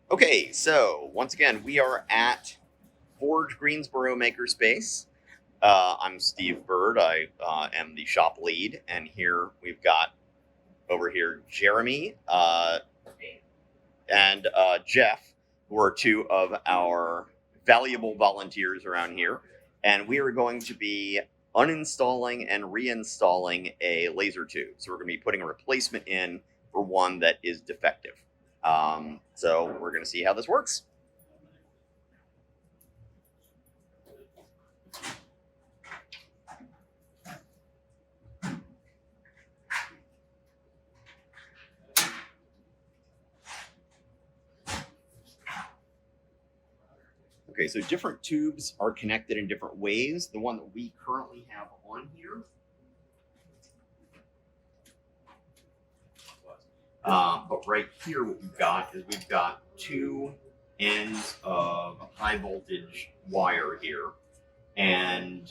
Okay, so once again, we are at Forge Greensboro Makerspace. I'm Steve Bird. I am the shop lead, and here we've got over here Jeremy and Jeff, who are two of our valuable volunteers around here, and we are going to be uninstalling and reinstalling a laser tube. So we're going to be putting a replacement in for one that is defective. So we're going to see how this works. Okay, so different tubes are connected in different ways. The one that we currently have on here but right here, what we've got is we've got two ends of high voltage wire here, and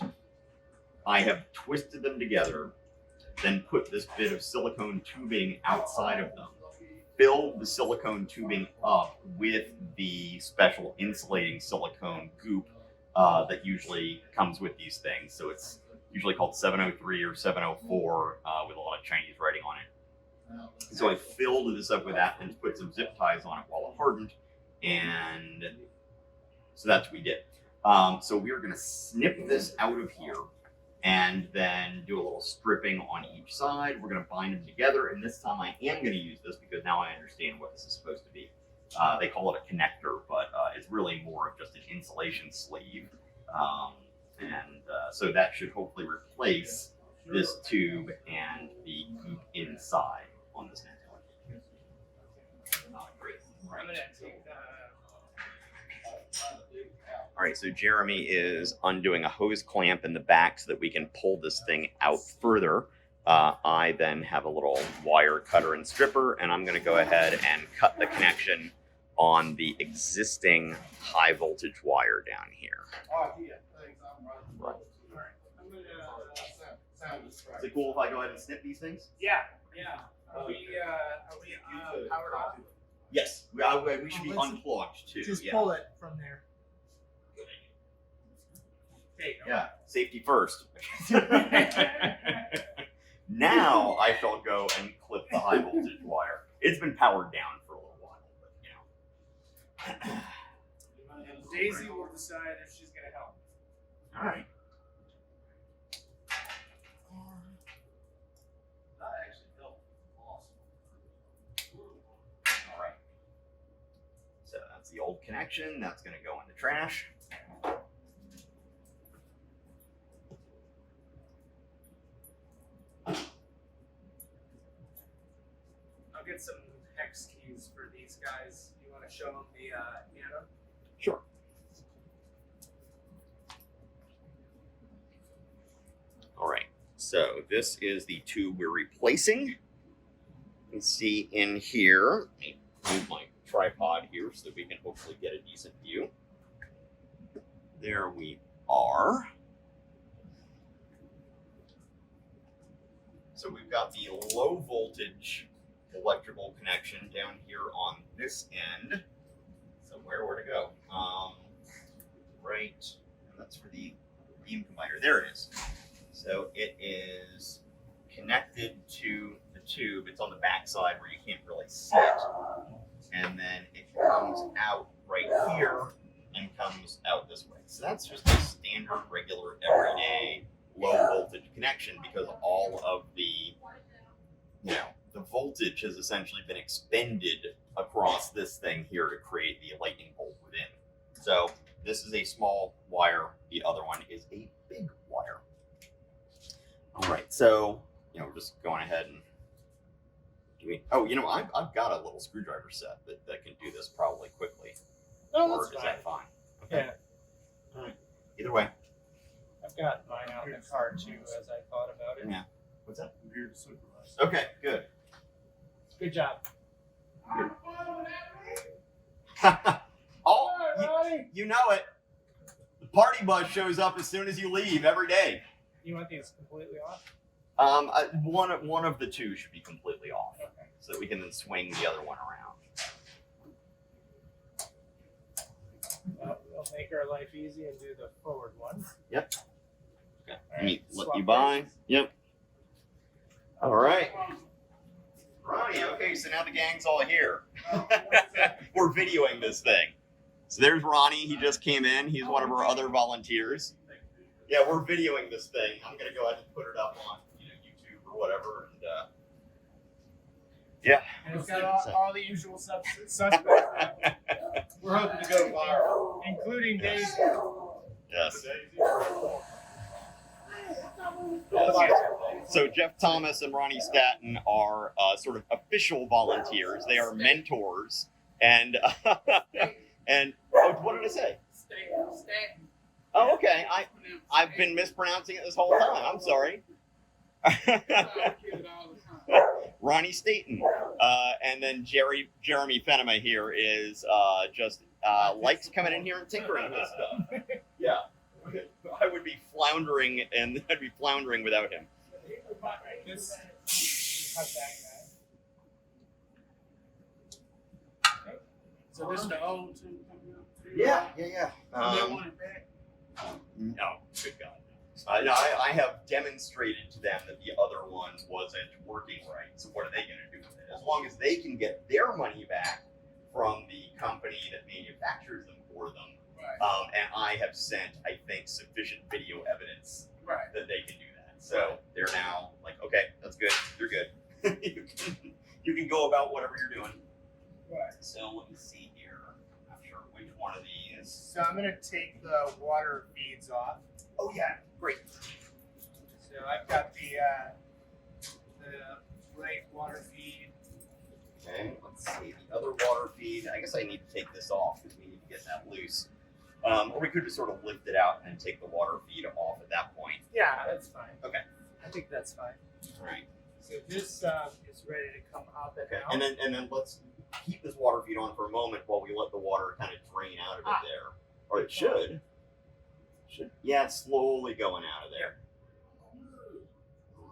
I have twisted them together, then put this bit of silicone tubing outside of them, filled the silicone tubing up with the special insulating silicone goop that usually comes with these things. So it's usually called 703 or 704 with a lot of Chinese writing on it. So I filled this up with that and put some zip ties on it while it hardened, and so that's what we did. So we are going to snip this out of here and then do a little stripping on each side. We're going to bind them together, and this time I am going to use this because now I understand what this is supposed to be. They call it a connector, but it's really more of just an insulation sleeve. So that should hopefully replace this tube and the goop inside on this end. Great. Right. All right, so Jeremy is undoing a hose clamp in the back so that we can pull this thing out further. I then have a little wire cutter and stripper, and I'm going to go ahead and cut the connection on the existing high voltage wire down here. Oh, yeah, thanks. I'm right. Is it cool if I go ahead and snip these things? Yeah. Are we powered off? Yes, we should be unplugged too. Just pull it from there. Okay, yeah, safety first. Now I shall go and clip the high voltage wire. It's been powered down for a little while, but And Daisy will decide if she's going to help. All right. The old connection, that's going to go in the trash. I'll get some hex keys for these guys. You want to show them the piano? Sure. All right, so this is the tube we're replacing. You can see in here, let me move my tripod here so that we can hopefully get a decent view. There we are. So we've got the low voltage electrical connection down here on this end. Somewhere where to go. Right, and that's for the beam combiner. There it is. So it is connected to the tube. It's on the back side where you can't really see it. And then it comes out right here and comes out this way. So that's just a standard, regular, everyday, low voltage connection because all of the voltage has essentially been expended across this thing here to create the lightning bolt within. So this is a small wire. The other one is a big wire. All right, so we're just going ahead and I've got a little screwdriver set that can do this probably quickly. Oh, or that's is fine. that fine? Okay. Yeah. All right. Either way. I've got mine out in the car too as I thought about it. Yeah. What's that? I'm here to supervise. Okay, good. Good job. Oh, Ronnie. you know it. The party bus shows up as soon as you leave every day. You want these completely off? One of the two should be completely off, Okay. so that we can then swing the other one around. make our life easy and do the forward one. Yep. Okay. All Let me right, let swap you by. places. Yep. All right. Ronnie, okay, so now the gang's all here. We're videoing this thing. So there's Ronnie. He just came in. He's one of our other volunteers. Yeah, we're videoing this thing. I'm gonna go ahead and put it up on YouTube or whatever. And yeah. And it's got all the usual suspects, We're hoping to go viral. including Daisy. Yes. So Jeff Thomas and Ronnie Staton are sort of official volunteers. They are mentors, and and what did I say? Oh, okay. I've been mispronouncing it this whole time. I'm sorry. Ronnie Staton, and then Jeremy Fenema here is just likes coming in here and tinkering with stuff. Yeah, I would be floundering, and I'd be floundering without him. So this is the old two. Yeah. No, good God. No, I have demonstrated to them that the other one wasn't working right. So what are they going to do with it? As long as they can get their money back from the company that manufactures them for them, Right. and I have sent, I think, sufficient video evidence Right. that they can do that. So they're now like, okay, that's good. You're good. you can go about whatever you're doing. Right. So let me see here. I'm not sure which one of these. So I'm gonna take the water feeds off. Oh yeah, great. So I've got the lake water feed. Okay, let's see. The other water feed, I guess I need to take this off because we need to get that loose. Or we could just sort of lift it out and take the water feed off at that point. Yeah, that's fine. Okay. I think that's fine. All right. So this is ready to come up and Okay. out. And then let's keep this water feed on for a moment while we let the water kind of drain out of it there. Or it should. Yeah, it's slowly going out of there. All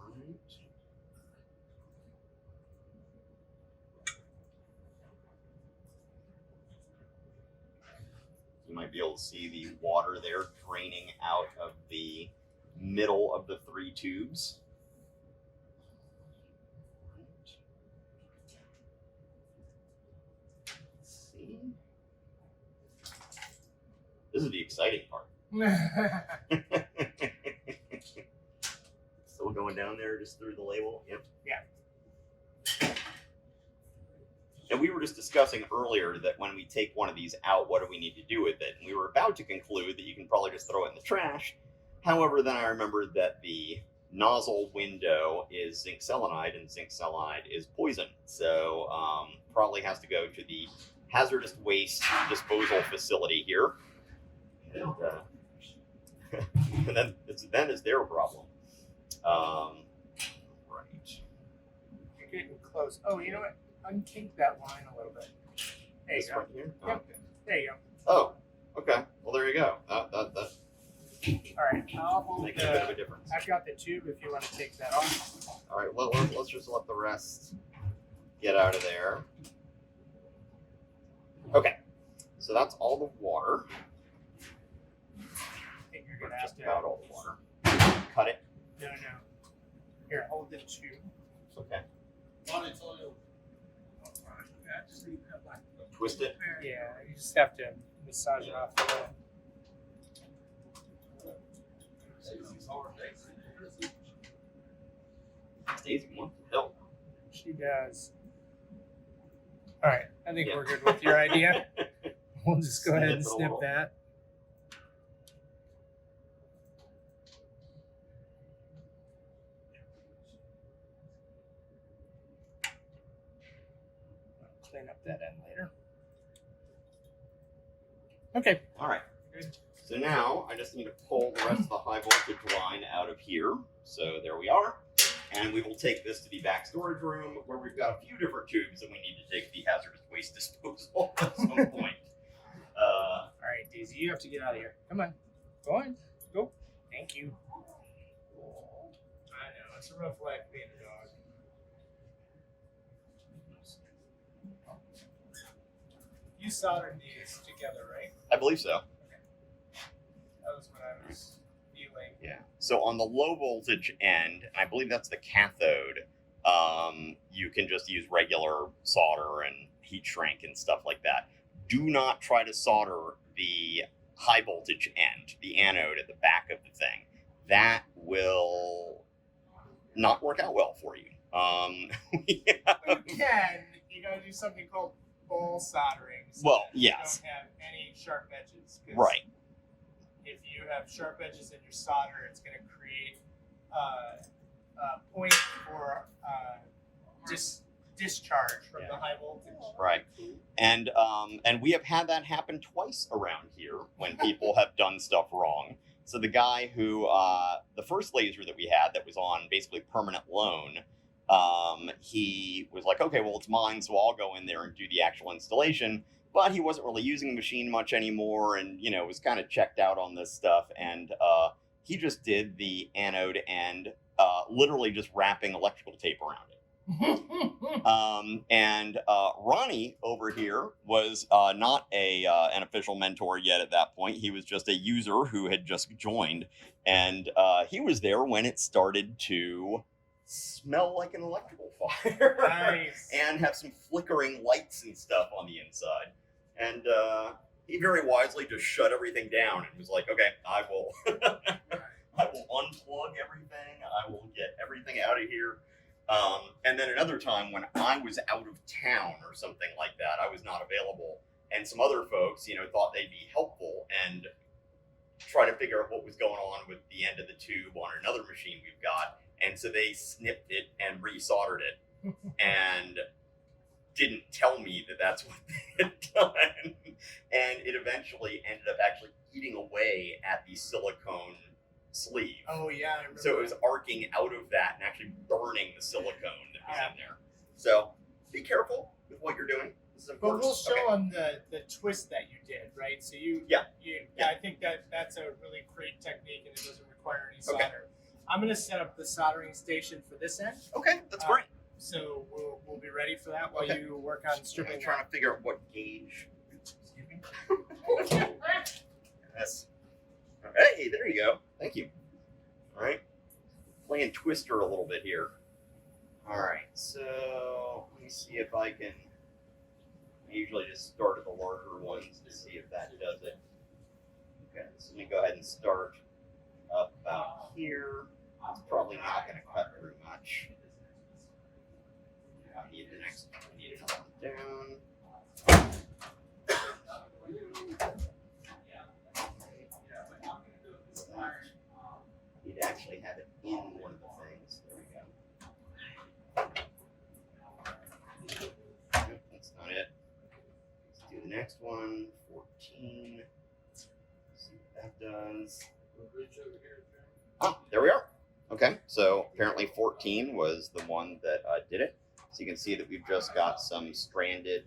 right. You might be able to see the water there draining out of the middle of the three tubes. Let's see. This is the exciting part. Still going down there just through the label? Yep. Yeah. And we were just discussing earlier that when we take one of these out, what do we need to do with it? And we were about to conclude that you can probably just throw it in the trash. However, then I remembered that the nozzle window is zinc selenide, and zinc selenide is poison. So probably has to go to the hazardous waste disposal facility here. And, and then it's their problem. Right. You're getting close. Oh, you know what? Unkink that line a little bit. There you This go. one here? Oh, Yep. okay. There you go. Oh, okay. Well, there you go. That All right. I'll hold makes a bit of a difference. I've got the tube if you want to take that off. All right, let's just let the rest get out of there. Okay, so that's all the water. I think you're Or gonna have just to. about all the water. Cut it. No. Here, hold the tube. It's okay. On its oil. Twist it. Yeah, you just have to massage it off a little. Daisy wants help. She does. All right, I think we're good with your idea. We'll just go ahead and Snip it a snip little. that. I'll clean up that end later. Okay. All right. Good. So now I just need to pull the rest of the high voltage line out of here. So there we are. And we will take this to the back storage room where we've got a few different tubes that we need to take to the hazardous waste disposal at some point. All right, Daisy, you have to get out of here. Come on. Go on. Go. Thank you. I know, it's a rough life being a dog. You soldered these together, right? I believe so. That was what I was feeling. Yeah. So on the low voltage end, and I believe that's the cathode, you can just use regular solder and heat shrink and stuff like that. Do not try to solder the high voltage end, the anode at the back of the thing. That will not work out well for you. You can. You gotta do something called ball soldering. So Well, that you yes. don't have any sharp edges. 'Cause Right. if you have sharp edges in your solder, it's going to create a point for discharge from the high voltage. Right. And we have had that happen twice around here when people have done stuff wrong. So the guy who the first laser that we had that was on basically permanent loan, he was like, okay, well, it's mine, so I'll go in there and do the actual installation. But he wasn't really using the machine much anymore, and was kind of checked out on this stuff. And he just did the anode end, literally just wrapping electrical tape around it. And Ronnie over here was not an official mentor yet at that point. He was just a user who had just joined, and he was there when it started to smell like an electrical fire. Nice. And have some flickering lights and stuff on the inside. And he very wisely just shut everything down and was like, okay, I will unplug everything. I will get everything out of here. And then another time when I was out of town or something like that, I was not available. And some other folks, thought they'd be helpful and try to figure out what was going on with the end of the tube on another machine we've got. And so they snipped it and resoldered it and didn't tell me that that's what they had done. And it eventually ended up actually eating away at the silicone sleeve. Oh, yeah. I remember So it was that. arcing out of that and actually burning the silicone that was in there. So be careful with what you're doing. This is But important. we'll show Okay. them the twist that you did, right? So Yeah. I think that's a really great technique, and it doesn't require any solder. Okay. I'm going to set up the soldering station for this end. Okay, that's great. So we'll be ready for that while Okay. you work on I'm stripping. trying to figure out what gauge. Excuse me. Yes. Hey, there you go. Thank you. All right. Playing Twister a little bit here. All right. So let me see if I can. I usually just start at the larger ones to see if that does it. Okay. So let me go ahead and start up about here. It's probably not going to cut very much. I need the next. I need another one down. You'd actually have it in one of the things. There we go. Nope, that's not it. Let's do the next one. 14. See what that does. Oh, there we are. Okay, so apparently 14 was the one that did it. So you can see that we've just got some stranded,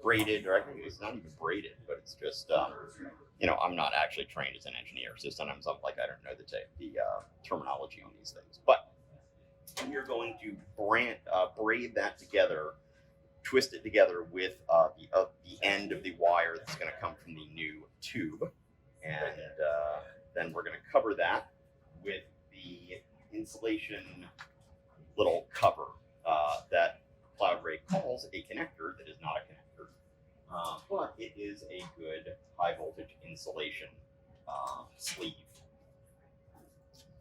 braided, or I think it's not even braided, but it's just, I'm not actually trained as an engineer, so sometimes I'm like, I don't know the terminology on these things. But we're going to braid that together, twist it together with the end of the wire that's going to come from the new tube. And then we're going to cover that with the insulation little cover that Cloudray calls a connector that is not a connector, but it is a good high voltage insulation sleeve.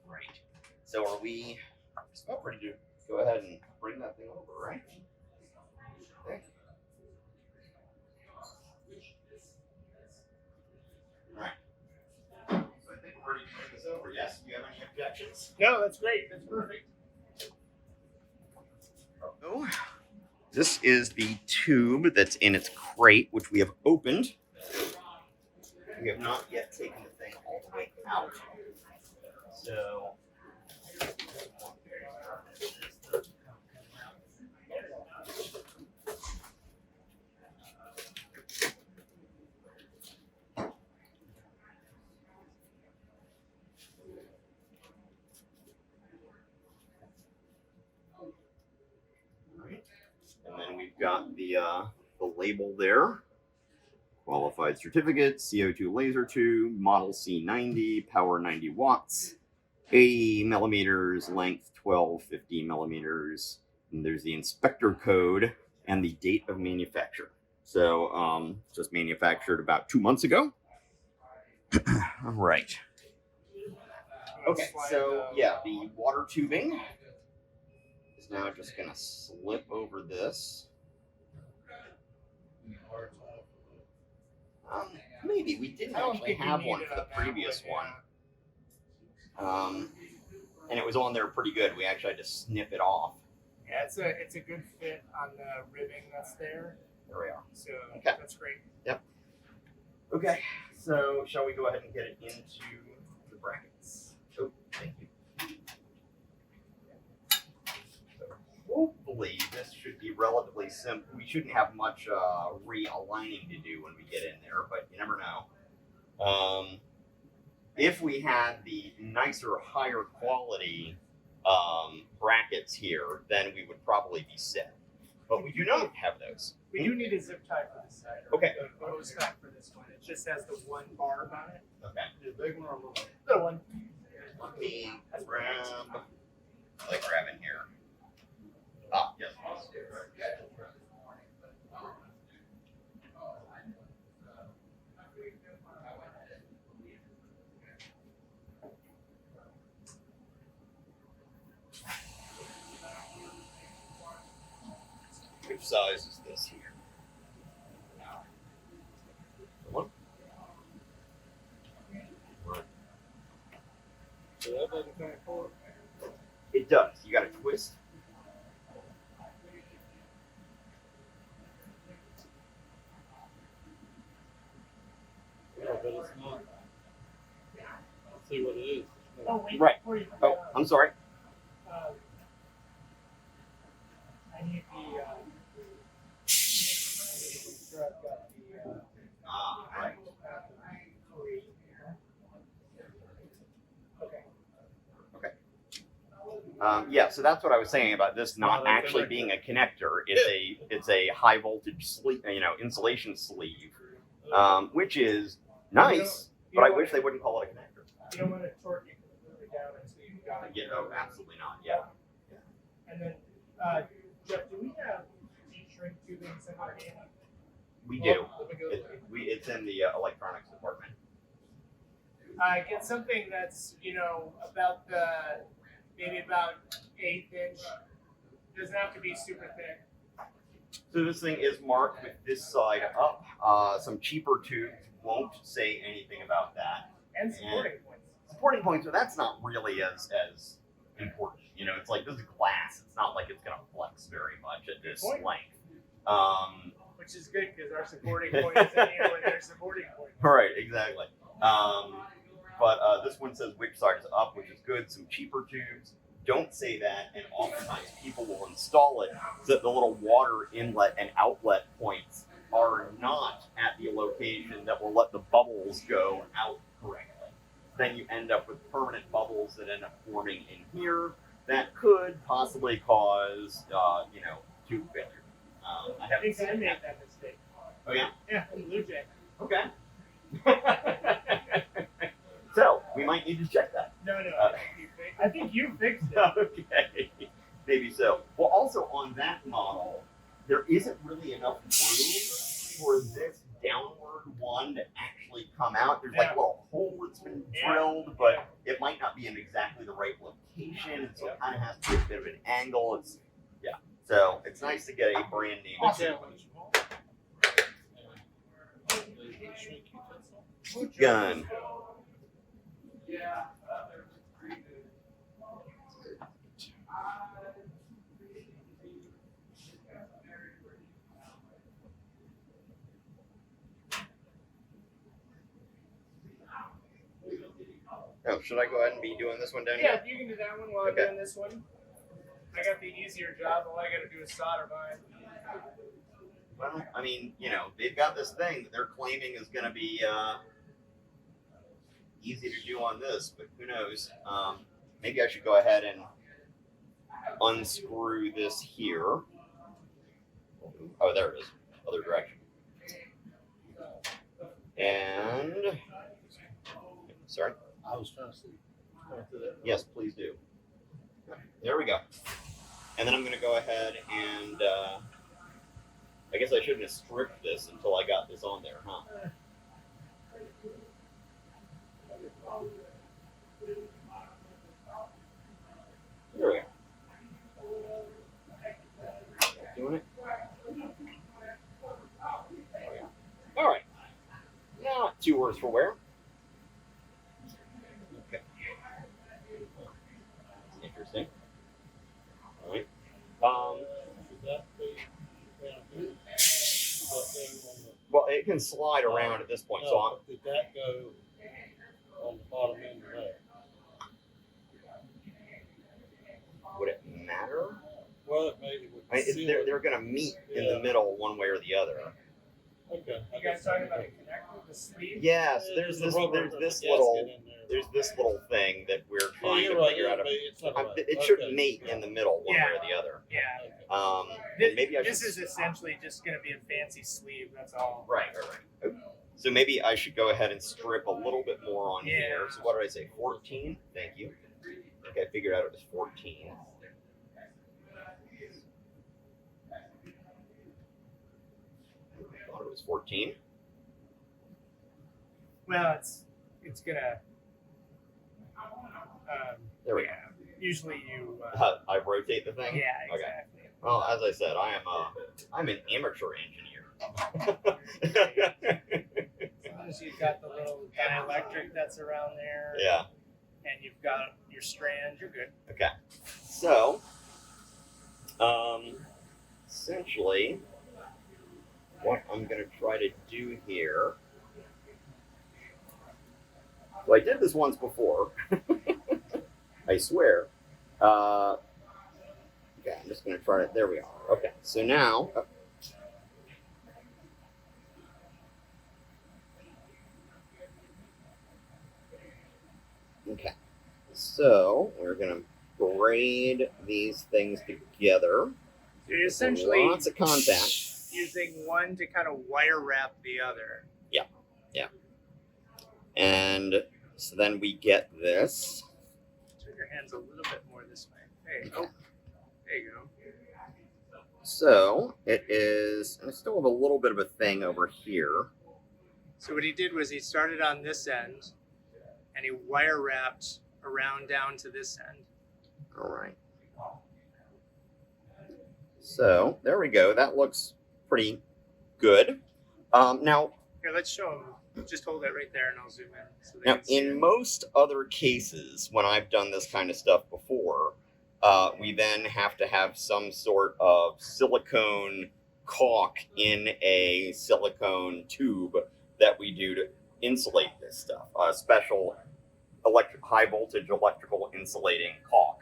Right. So are we about ready to go ahead and bring that thing over, right? Okay. All right. So I think we're ready to bring this over. Yes. Do you have any objections? No, that's great. That's perfect. So, this is the tube that's in its crate, which we have opened. We have not yet taken the thing all the way out. So, and then we've got the label there. Qualified certificate, CO2 laser tube, model C90, power 90 watts, 80 millimeters, length 1250 millimeters. And there's the inspector code and the date of manufacture. So, just manufactured about 2 months ago. All right. Okay, so yeah, the water tubing is now just gonna slip over this. Maybe we didn't actually have one for the previous one. And it was on there pretty good. We actually had to snip it off. Yeah, it's a good fit on the ribbing that's there. There we are. So Okay. that's great. Yep. Okay, so shall we go ahead and get it into the brackets? Oh, thank you. So hopefully this should be relatively simple. We shouldn't have much realigning to do when we get in there, but you never know. If we had the nicer, higher quality brackets here, then we would probably be set. But we do not have those. We do need a zip tie for this side. Okay. The hose tie for this one. It just has the one barb on it. Okay. The big one or little one? Little one. Let me grab. I like grabbing here. Ah, yes. Which size is this here? One. So that doesn't kind of pull it. It does. You got to twist. Yeah, but it's not. Let's see what it is. Oh, wait. Right. Before you put Oh, that on, I'm sorry. I need the. Sure, I've got the. Right. Okay. Yeah, so that's what I was saying about this not actually being a connector. It's a high voltage sleeve, insulation sleeve, which is nice, but I wish they wouldn't call it a connector. You don't want to torque it completely down until you've got it. Yeah, no, absolutely not. Yeah. And then, Jeff, do we have heat shrink tubing somewhere in? We do. Let me go. It's in the electronics department. Get something that's, about maybe about 1/8 inch. Doesn't have to be super thick. So this thing is marked with this side up. Some cheaper tubes won't say anything about that. And supporting points. Supporting points, so that's not really as important. It's like this is glass. It's not like it's going to flex very much at this length. Which is good because our supporting point is in here when there's supporting point. Right, exactly. But this one says which side is up, which is good. Some cheaper tubes don't say that, and oftentimes people will install it so that the little water inlet and outlet points are not at the location that will let the bubbles go out correctly. Then you end up with permanent bubbles that end up forming in here that could possibly cause, tube failure. I haven't I seen made that. that mistake. Oh yeah. Yeah, in Blue Jay. Okay. So we might need to check that. No, I think you fixed it. Okay, maybe so. Well, also on that model, there isn't really enough room for this downward one to actually come out. There's like a little hole that's been drilled, but it might not be in exactly the right location, so it kind of has to be a bit of an angle. So it's nice to get a brand name. Awesome. Gun. Oh, should I go ahead and be doing this one down Yeah, here? you can do that one while I'm doing this one. I got the easier job. All I got to do is solder mine. Well, I mean, they've got this thing that they're claiming is going to be easy to do on this, but who knows? Maybe I should go ahead and unscrew this here. Oh, there it is. Other direction. Sorry. I was trying to see. Going through that. Yes, please do. There we go. And then I'm going to go ahead and I guess I shouldn't have stripped this until I got this on there, huh? There we go. Doing it. All right. Not too worse for wear. Okay. Interesting. All right. Should that be down here? Should that go on the, Well, it can slide around at this point, so no, but did that go on the bottom end of that? would it matter? Well, it maybe would I mean, seal they're going to meet in the Yeah. middle one way or the other. Okay. You guys talking about the connector, the sleeve? Yes, Yeah, there's a this rubber- there's this gasket little in there. there's this little thing that we're Yeah, trying you're to right, figure out. it's not right. It should Okay. mate in the middle one way Yeah. or the other. Yeah. Okay. And maybe I should. This is essentially just going to be a fancy sleeve. That's all. Right. So maybe I should go ahead and strip a little bit more on Yeah. here. So what did I say? 14? Thank you. Okay, I figured out it was 14. I thought it was 14. Well, it's gonna. There we go. Usually you. I rotate the thing. Yeah, Okay. exactly. Well, as I said, I'm an amateur engineer. As long as you've got the little dielectric that's around there, Yeah. and you've got your strand, you're good. Okay. So, essentially, what I'm going to try to do here. Well, I did this once before. I swear. Okay, I'm just going to try it. There we are. Okay. So now. Okay. So we're going to braid these things together. So you're essentially Lots of contact. using one to kind of wire wrap the other. And so then we get this. Turn your hands a little bit more this way. Hey, oh, there you go. So it is, and I still have a little bit of a thing over here. So what he did was he started on this end, and he wire wrapped around down to this end. All right. So there we go. That looks pretty good. Now, Here, let's show him. Just hold that right there, and I'll zoom in. So they now, can see in it. most other cases, when I've done this kind of stuff before, we then have to have some sort of silicone caulk in a silicone tube that we do to insulate this stuff. A special high voltage electrical insulating caulk.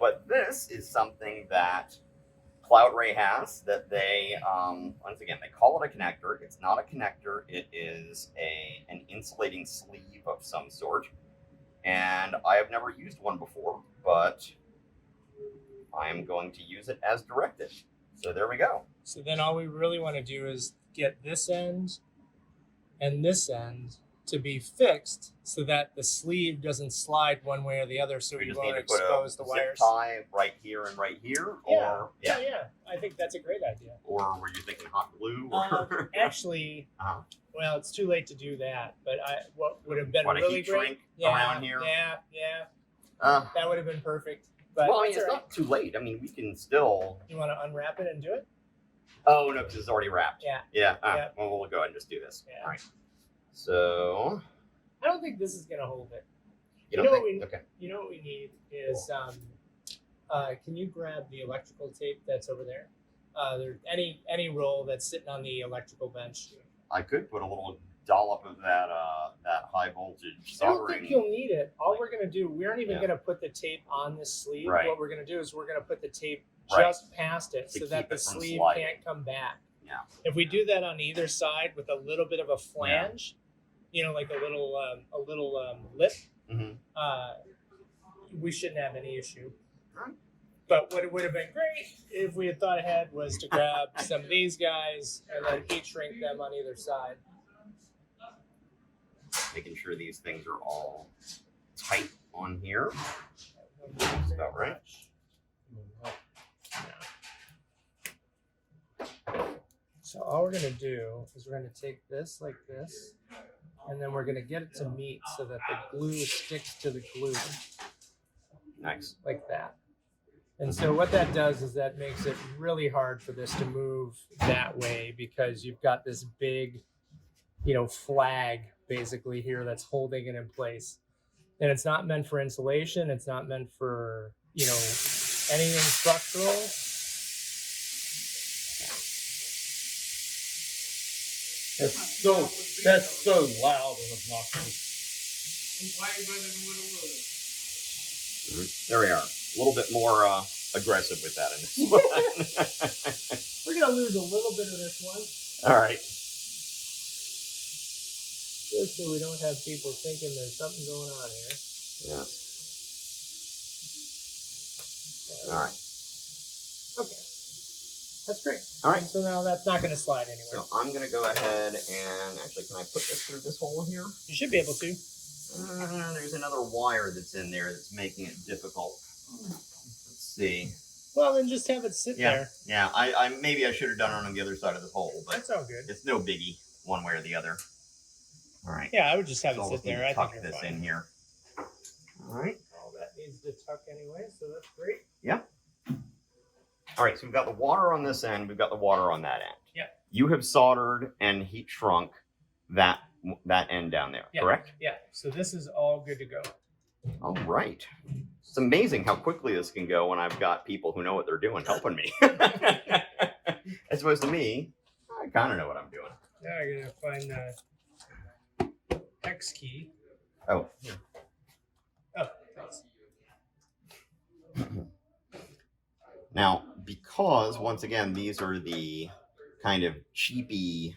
But this is something that Cloudray has that they, once again, they call it a connector. It's not a connector. It is an insulating sleeve of some sort. And I have never used one before, but I am going to use it as directed. So there we go. So then all we really want to do is get this end and this end to be fixed so that the sleeve doesn't slide one way or the other, so We you just need won't to put expose a the zip wires. tie right here and right here, or Yeah. I think that's a great idea. or were you thinking hot glue? Or Actually, Uh-huh. well, it's too late to do that. But what would have been What, a really heat great? shrink Yeah, around here? yeah, Uh, that would have been perfect. But well, I mean, that's it's all right. not too late. I mean, we can still. You want to unwrap it and do it? Oh no, because it's already wrapped. Yeah. Yeah. Yeah. Well, we'll go ahead and just do this. Yeah. All right. So I don't think this is gonna hold it. you don't know think? what Okay. You know what we need is can you grab the electrical tape that's over there? There any roll that's sitting on the electrical bench. I could put a little dollop of that that high voltage I don't soldering. think you'll need it. All we're gonna do, we aren't even Yeah. gonna put the tape on this sleeve. Right. What we're gonna do is we're gonna put the tape Right. just past it To so that keep the it from sleeve sliding. can't come back. Yeah. If we do that on either side with a little bit of a flange, like a little lip, Mhm. we shouldn't have any issue. Right. But what it would have been great if we had thought ahead was to grab some of these guys and then heat shrink them on either side. making sure these things are all tight on here. That's about right. So all we're gonna do is we're gonna take this like this, and then we're gonna get it to meet so that the glue sticks to the glue Nice. like that. And so what that does is that makes it really hard for this to move that way because you've got this big, flag basically here that's holding it in place. And it's not meant for insulation. It's not meant for, anything structural. That's so loud and obnoxious. There we are. A little bit more aggressive with that in this one. We're gonna lose a little bit of this one. All right. Just so we don't have people thinking there's something going on here. Yeah. All right. Okay. That's great. All right. So now that's not gonna slide anywhere. So I'm gonna go ahead and actually, can I put this through this hole here? You should be able to. There's another wire that's in there that's making it difficult. Let's see. Well, then just have it sit there. Yeah. I maybe I should have done it on the other side of the hole, but That's all good. it's no biggie one way or the other. All right. Yeah, I would just have So it I'll sit just need there. to I tuck think you're this fine. in here. All right. All that needs to tuck anyway, so that's great. All right, so we've got the water on this end, we've got the water on that end. Yeah. You have soldered and heat shrunk that end down there, Yeah. correct? Yeah, so this is all good to go. All right. It's amazing how quickly this can go when I've got people who know what they're doing helping me. As opposed to me, I kind of know what I'm doing. Now I gotta find the X key. Oh, yeah. Oh, thanks. Now, because once again, these are the kind of cheapy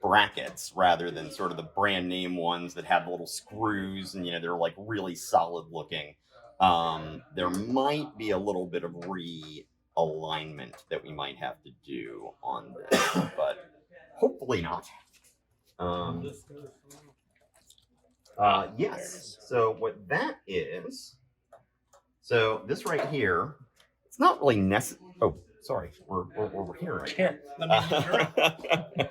brackets rather than sort of the brand name ones that have the little screws and, they're like really solid looking. There might be a little bit of realignment that we might have to do on this, but hopefully not. Yes. So what that is, so this right here, it's not really necessary. Oh, sorry. We're here right Here, let me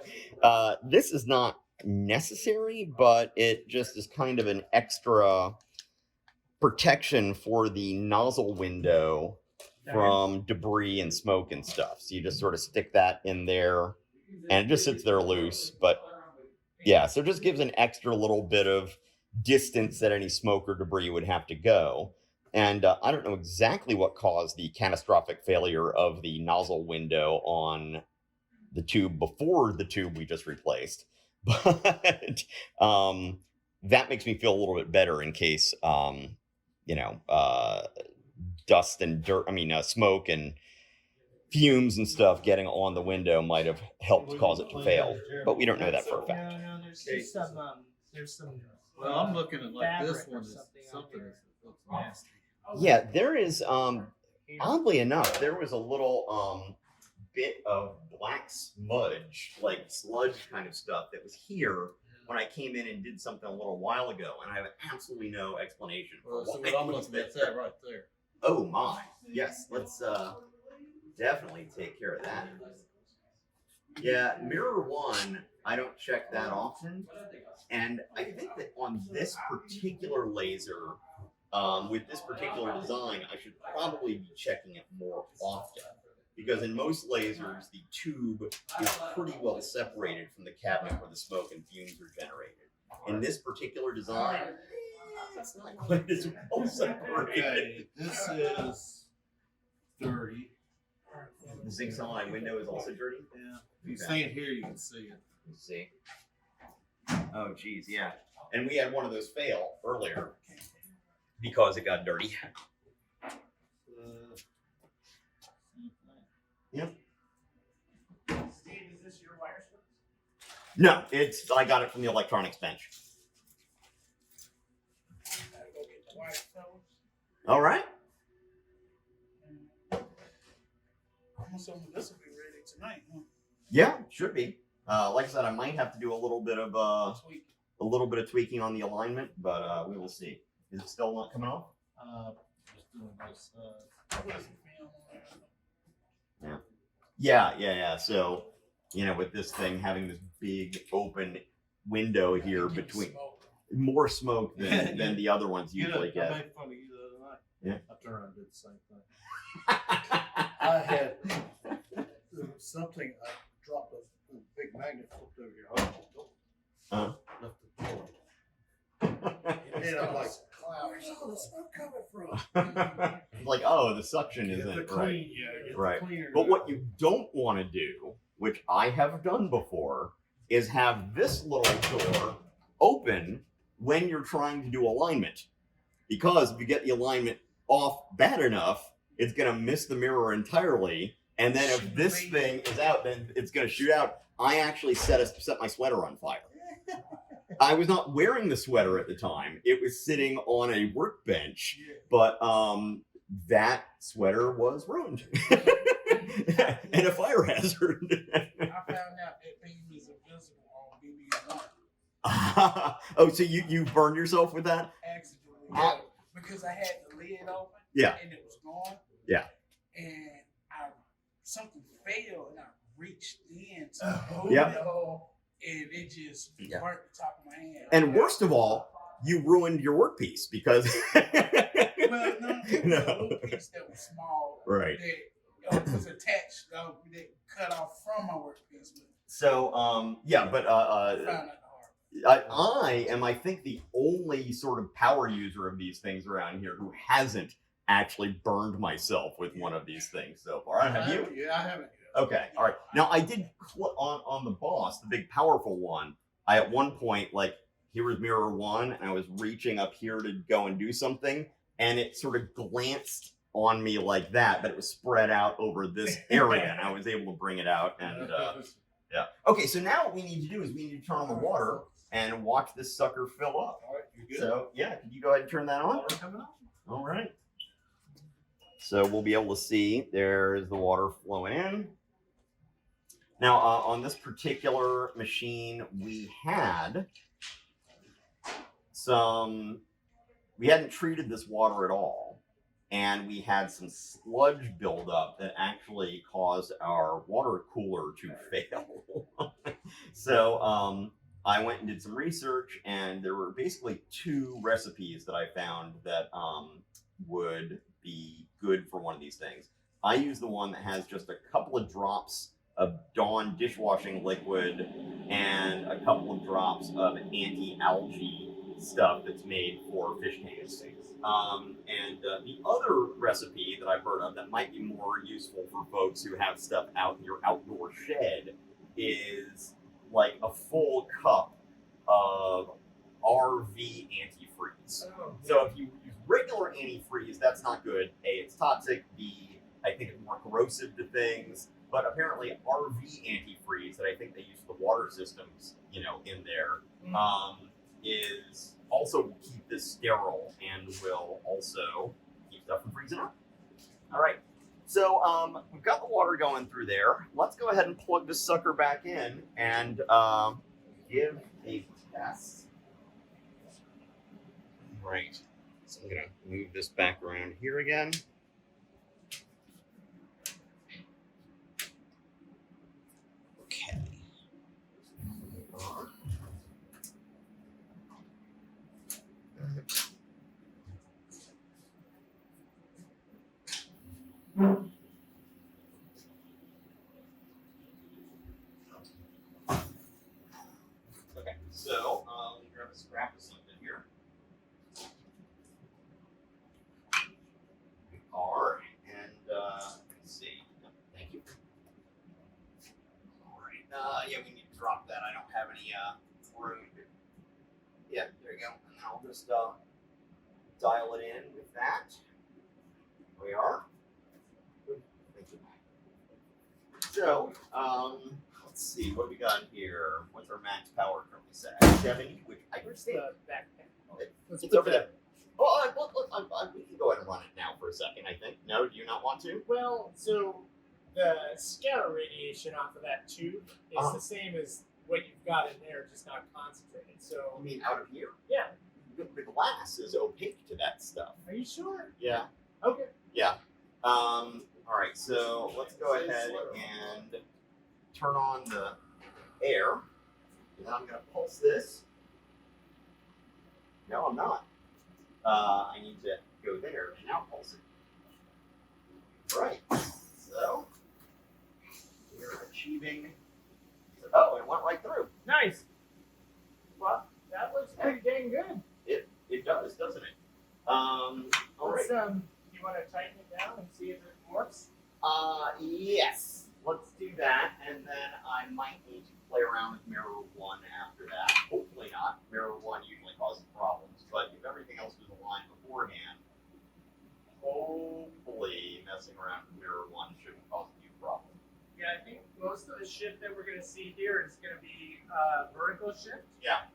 this is not necessary, but it just is kind of an extra protection for the nozzle window from debris and smoke and stuff. So you just sort of stick that in there and it just sits there loose. But yeah, so it just gives an extra little bit of distance that any smoke or debris would have to go. And I don't know exactly what caused the catastrophic failure of the nozzle window on the tube before the tube we just replaced. But that makes me feel a little bit better in case, dust and dirt, smoke and fumes and stuff getting on the window might have helped cause it to fail. But we don't know that for a fact. No, there's some. Well, I'm looking at like this fabric or one. Something that looks nasty. Yeah, there is, oddly enough, there was a little bit of black smudge, like sludge kind of stuff that was here when I came in and did something a little while ago, and I have absolutely no explanation for Well, so why what I'm it was looking at there. that right there. Oh my, yes, let's definitely take care of that. Yeah, mirror one, I don't check that often, and I think that on this particular laser, with this particular design, I should probably be checking it more often. Because in most lasers, the tube is pretty well separated from the cabinet where the smoke and fumes are generated. In this particular design, it's not quite as well separated. Okay, this is 30. The zinc solenoid window is also dirty? Yeah. If you stand here, you can see it. Let's see. Oh, geez, yeah. And we had one of those fail earlier because it got dirty. Yep. Steve, is this your wire strip? No, I got it from the electronics bench. Gotta go get the wire stones. All right. So this will be ready tonight, huh? Yeah, should be. Like I said, I might have to do a little bit of a little bit of tweaking on the alignment, but we will see. Is it still not coming off? Just doing this. Yeah. So, with this thing having this big open window here between, more smoke than the other ones usually I get. made fun of you the other night. Yeah. I turned around and did the same thing. I had there was something. I dropped a big magnet flipped over your home. Left the door. And I'm like, where's all the smoke coming from? Like, oh, the suction Get isn't the right. clean, yeah, get Right. the cleaner. But what you don't want to do, which I have done before, is have this little door open when you're trying to do alignment. Because if you get the alignment off bad enough, it's going to miss the mirror entirely. And then if this thing is out, then it's going to shoot out. I actually set my sweater on fire. I was not wearing the sweater at the time. It was sitting on a workbench, but that sweater was ruined. And a fire hazard. I found out that thing was invisible on BB1. Oh, so you burned yourself with that? Accidentally. Because I had the lid open. Yeah. And it was gone. Yeah. And something fell and I reached in to hold Yeah. it, and it just burnt the top of my hand. And worst of all, you ruined your workpiece because. Well, no, it was a little piece that was small. Right. That was attached, that cut off from my workpiece. So, but I found out the hard way. I am, I think, the only sort of power user of these things around here who hasn't actually burned myself with one of these things so far. Have you? Yeah, I haven't. Okay, all right. Now, I did on the Boss, the big powerful one. I at one point, like, here was mirror one, and I was reaching up here to go and do something, and it sort of glanced on me like that, but it was spread out over this area, and I was able to bring it out. And yeah. Okay, so now what we need to do is we need to turn on the water and watch this sucker fill up. All right, you good? So yeah, can you go ahead and turn that on? Water coming on. All right. So we'll be able to see there's the water flowing in. Now on this particular machine, we hadn't treated this water at all. And we had some sludge buildup that actually caused our water cooler to fail. So I went and did some research, and there were basically two recipes that I found that would be good for one of these things. I use the one that has just a couple of drops of Dawn dishwashing liquid and a couple of drops of anti-algae stuff that's made for fish tanks. The other recipe that I've heard of that might be more useful for folks who have stuff out in your outdoor shed is like a full cup of RV antifreeze. So if you use regular antifreeze, that's not good. A, it's toxic. B, I think it's more corrosive to things. But apparently RV antifreeze that I think they use for the water systems, in there, is also will keep this sterile and will also keep stuff from freezing up. All right. So we've got the water going through there. Let's go ahead and plug this sucker back in and give a test. Right. So I'm going to move this back around here again. Okay. Okay, so let me grab a scrap of something here. We are, and let's see. Thank you. All right. Yeah, we need to drop that. I don't have any room. Yeah, there you go. And then I'll just dial it in with that. There we are. Thank you. So, let's see what we got here. What's our max power currently set? 70, which I can say. It's over there. Oh, we can go ahead and run it now for a second, I think. No, do you not want to? Well, so the scatter radiation off of that tube is the same as what you've you've got in there, just not concentrated. So I mean, out of here, yeah, the glass is opaque to that stuff. are you sure? Yeah. Okay. Yeah. All right. So let's go ahead and turn on the air. And then I'm going to pulse this. No, I'm not. I need to go there and now pulse it. Right. So we're achieving. Oh, it went right through. Nice. Well, that looks pretty dang good. It does, doesn't it? All right. Let's, you want to tighten it down and see if it works? Yes. Let's do that, and then I might need to play around with mirror 1 after that. Hopefully not. Mirror 1 usually causes problems, but if everything else was aligned beforehand, hopefully messing around with mirror 1 shouldn't cause a huge problem. Yeah, I think most of the shift that we're going to see here is going to be vertical shift. Yeah.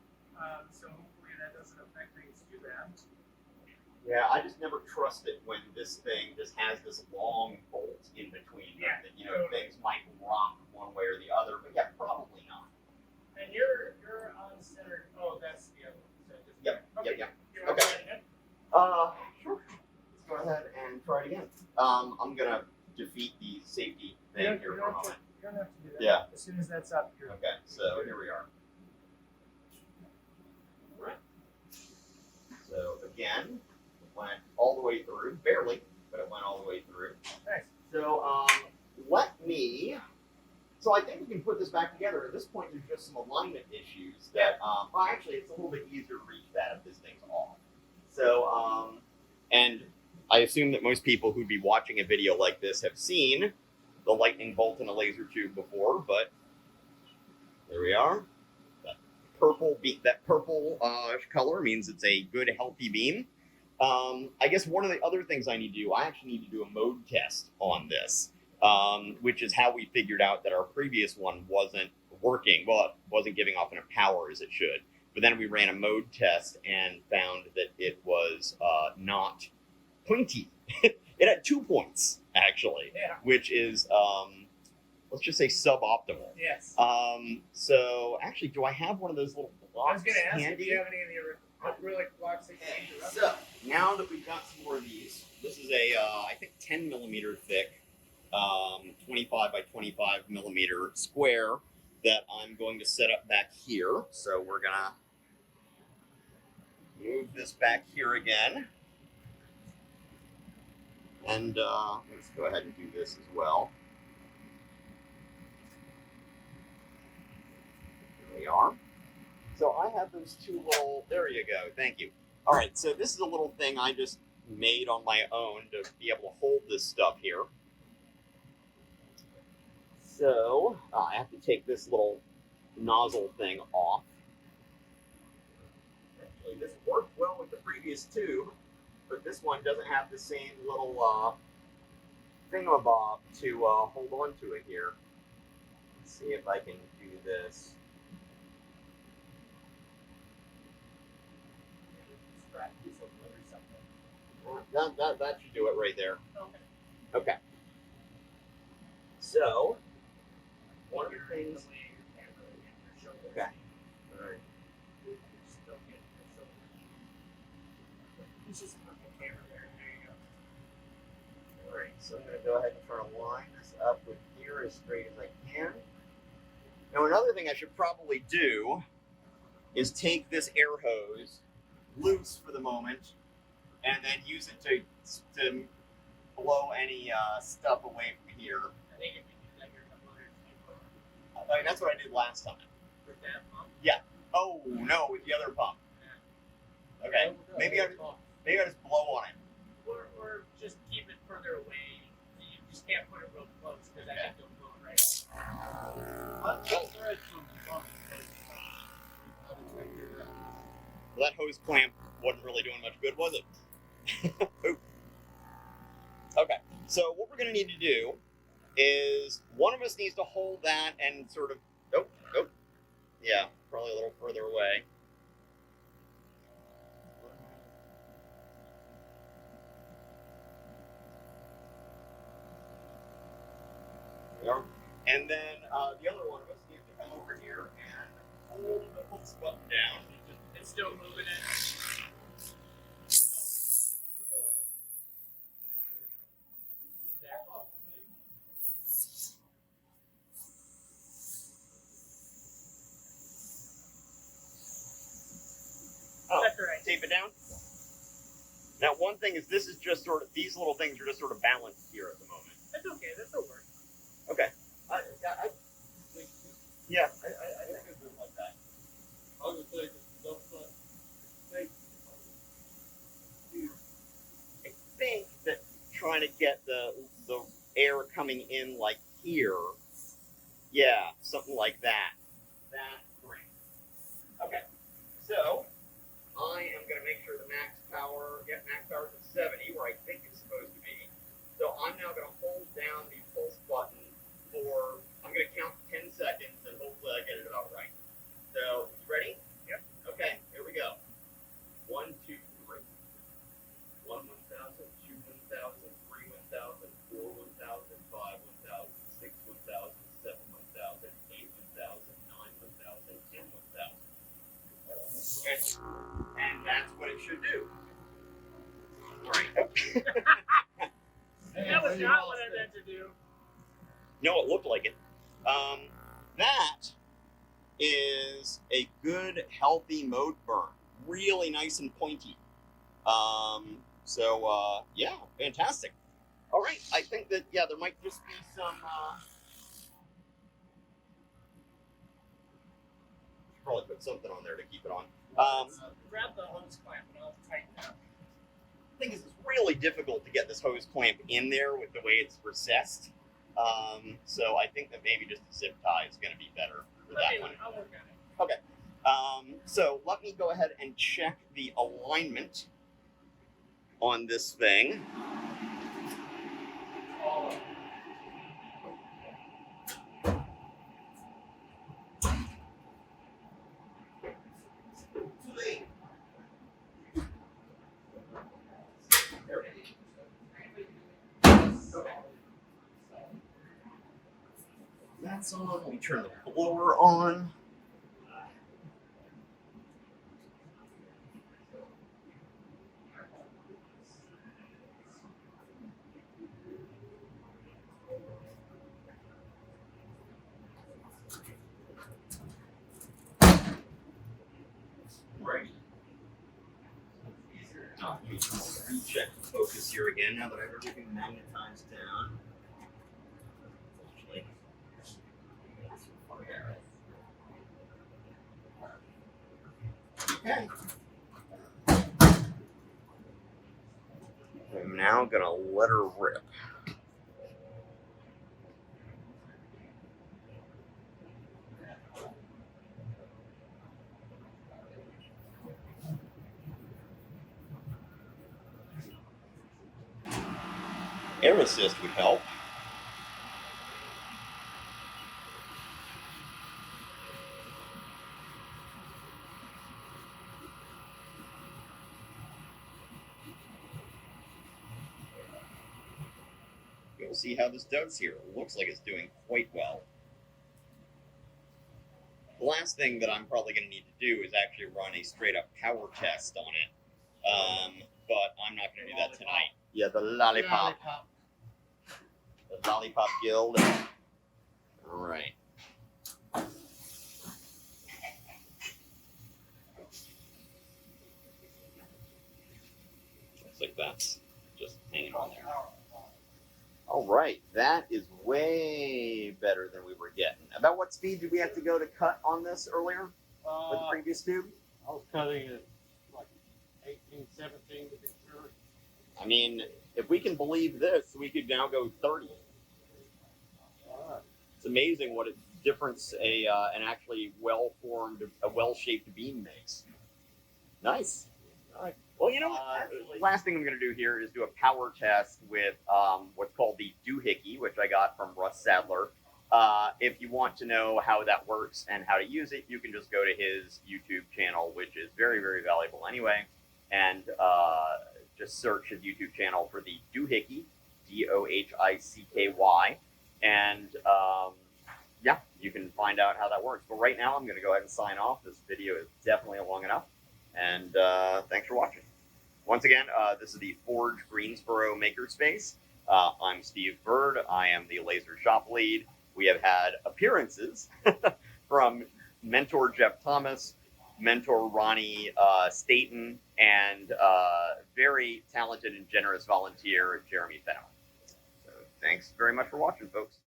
So hopefully that doesn't affect things too bad. Yeah, I just never trust it when this thing just has this long bolt in between them that, you know, things might rock one way or the other, but yeah, probably not. And you're on center. Oh, that's the other one. So just, Yep, okay. yep. You want to Okay. try it again? Sure. Let's go ahead and try it again. I'm gonna defeat the safety thing here for a moment. You don't have to do that. Yeah. As soon as that's up, you're Okay, so here we are. Right. So again, it went all the way through, barely, but it went all the way through. nice. So let me. So I think we can put this back together. At this point, there's just some alignment issues that. Well, actually, it's a little bit easier to reach that if this thing's off. So and I assume that most people who'd be watching a video like this have seen the lightning bolt in a laser tube before, but there we are. That purple color means it's a good, healthy beam. I guess one of the other things I need to do, I actually need to do a mode test on this, which is how we figured out that our previous one wasn't working. Well, it wasn't giving off enough power as it should. But then we ran a mode test and found that it was not pointy. It had 2 points, actually, which is, let's just say suboptimal. Yes. So actually, do I have one of those little I blocks was going to ask handy? if you have any of the acrylic blocks that you need to rub. So now that we've got some more of these, this is a I think 10 millimeter thick, 25 by 25 millimeter square that I'm going to set up back here. So we're gonna move this back here again, and let's go ahead and do this as well. There we are. So I have those two little, there you go, thank you. All right, so this is a little thing I just made on my own to be able to hold this stuff here. So I have to take this little nozzle thing off. Actually, this worked well with the previous two, but this one doesn't have the same little thingamabob to hold on to it here. Let's see if I can do this. That should do it right there. Okay. So, one of the things. Okay. All right. All right. So I'm going to go ahead and try to line this up with here as straight as I can. Now, another thing I should probably do is take this air hose loose for the moment, and then use it to blow any stuff away from here. I think if you do that, you're That's what I did last time. with that pump. Yeah. Oh no, with the other pump. Okay. Maybe I just blow on it. Or just keep it further away. You just can't put it real close because I think you'll blow it right off. Well, that hose clamp wasn't really doing much good, was it? Okay, so what we're going to need to do is one of us needs to hold that and sort of, yeah, probably a little further away. There we are. And then the other one of us needs to come over here and down. It's still moving it. Oh, That's right. tape it down. Now, one thing is this is just sort of, these little things are just sort of balanced here at the moment. That's okay. That'll work. Okay. I think it's good like that. I was thinking, don't I think that trying to get the air coming in like here, yeah, something like that. That's great. Okay, so I am going to make sure the max power is at 70, where I think it's supposed to be. So I'm now going to hold down the pulse button for, I'm going to count 10 seconds, and hopefully I get it about right. So, you ready? Yep. Okay, here we go. 1, 2, 3. 1, 1,000, 2, 1,000, 3, 1,000, 4, 1,000, 5, 1,000, 6, 1,000, 7, 1,000, 8, 1,000, 9, 1,000, 10, 1,000. Okay. And that's what it should do. All right. That was not what I meant to do. No, it looked like it. That is a good, healthy mode burn. Really nice and pointy. Yeah, fantastic. All right, I think that, yeah, there might just be some, should probably put something on there to keep it on. Grab the hose clamp and I'll tighten it up. The thing is, it's really difficult to get this hose clamp in there with the way it's recessed. So I think that maybe just a zip tie is going to be better for that one. I'll work on it. Okay. So let me go ahead and check the alignment on this thing. That's on. Let me turn the blower on. Right. Let me recheck the focus here again now that I have everything magnetized down. Okay. I'm now gonna let her rip. Air assist would help. We'll see how this does here. It looks like it's doing quite well. The last thing that I'm probably going to need to do is actually run a straight up power test on it. But I'm not going to do that tonight. Yeah, the lollipop. The lollipop guild. All right. Looks like that's just hanging on there. All right, that is way better than we were getting. About what speed did we have to go to cut on this earlier with the previous tube? I was cutting it like 18, 17 to be sure. I mean, if we can believe this, we could now go 30. It's amazing what a difference an actually well-formed, a well-shaped beam makes. Nice. All right. Well, you know what? Last thing I'm going to do here is do a power test with what's called the doohickey, which I got from Russ Sadler. If you want to know how that works and how to use it, you can just go to his YouTube channel, which is very, very valuable anyway, and just search his YouTube channel for the doohickey, D-O-H-I-C-K-Y, and yeah, you can find out how that works. But right now, I'm going to go ahead and sign off. This video is definitely long enough. And thanks for watching. Once again, this is the Forge Greensboro Makerspace. I'm Steve Bird. I am the laser shop lead. We have had appearances from mentor Jeff Thomas, mentor Ronnie Staton, and very talented and generous volunteer Jeremy Fenner. So thanks very much for watching, folks.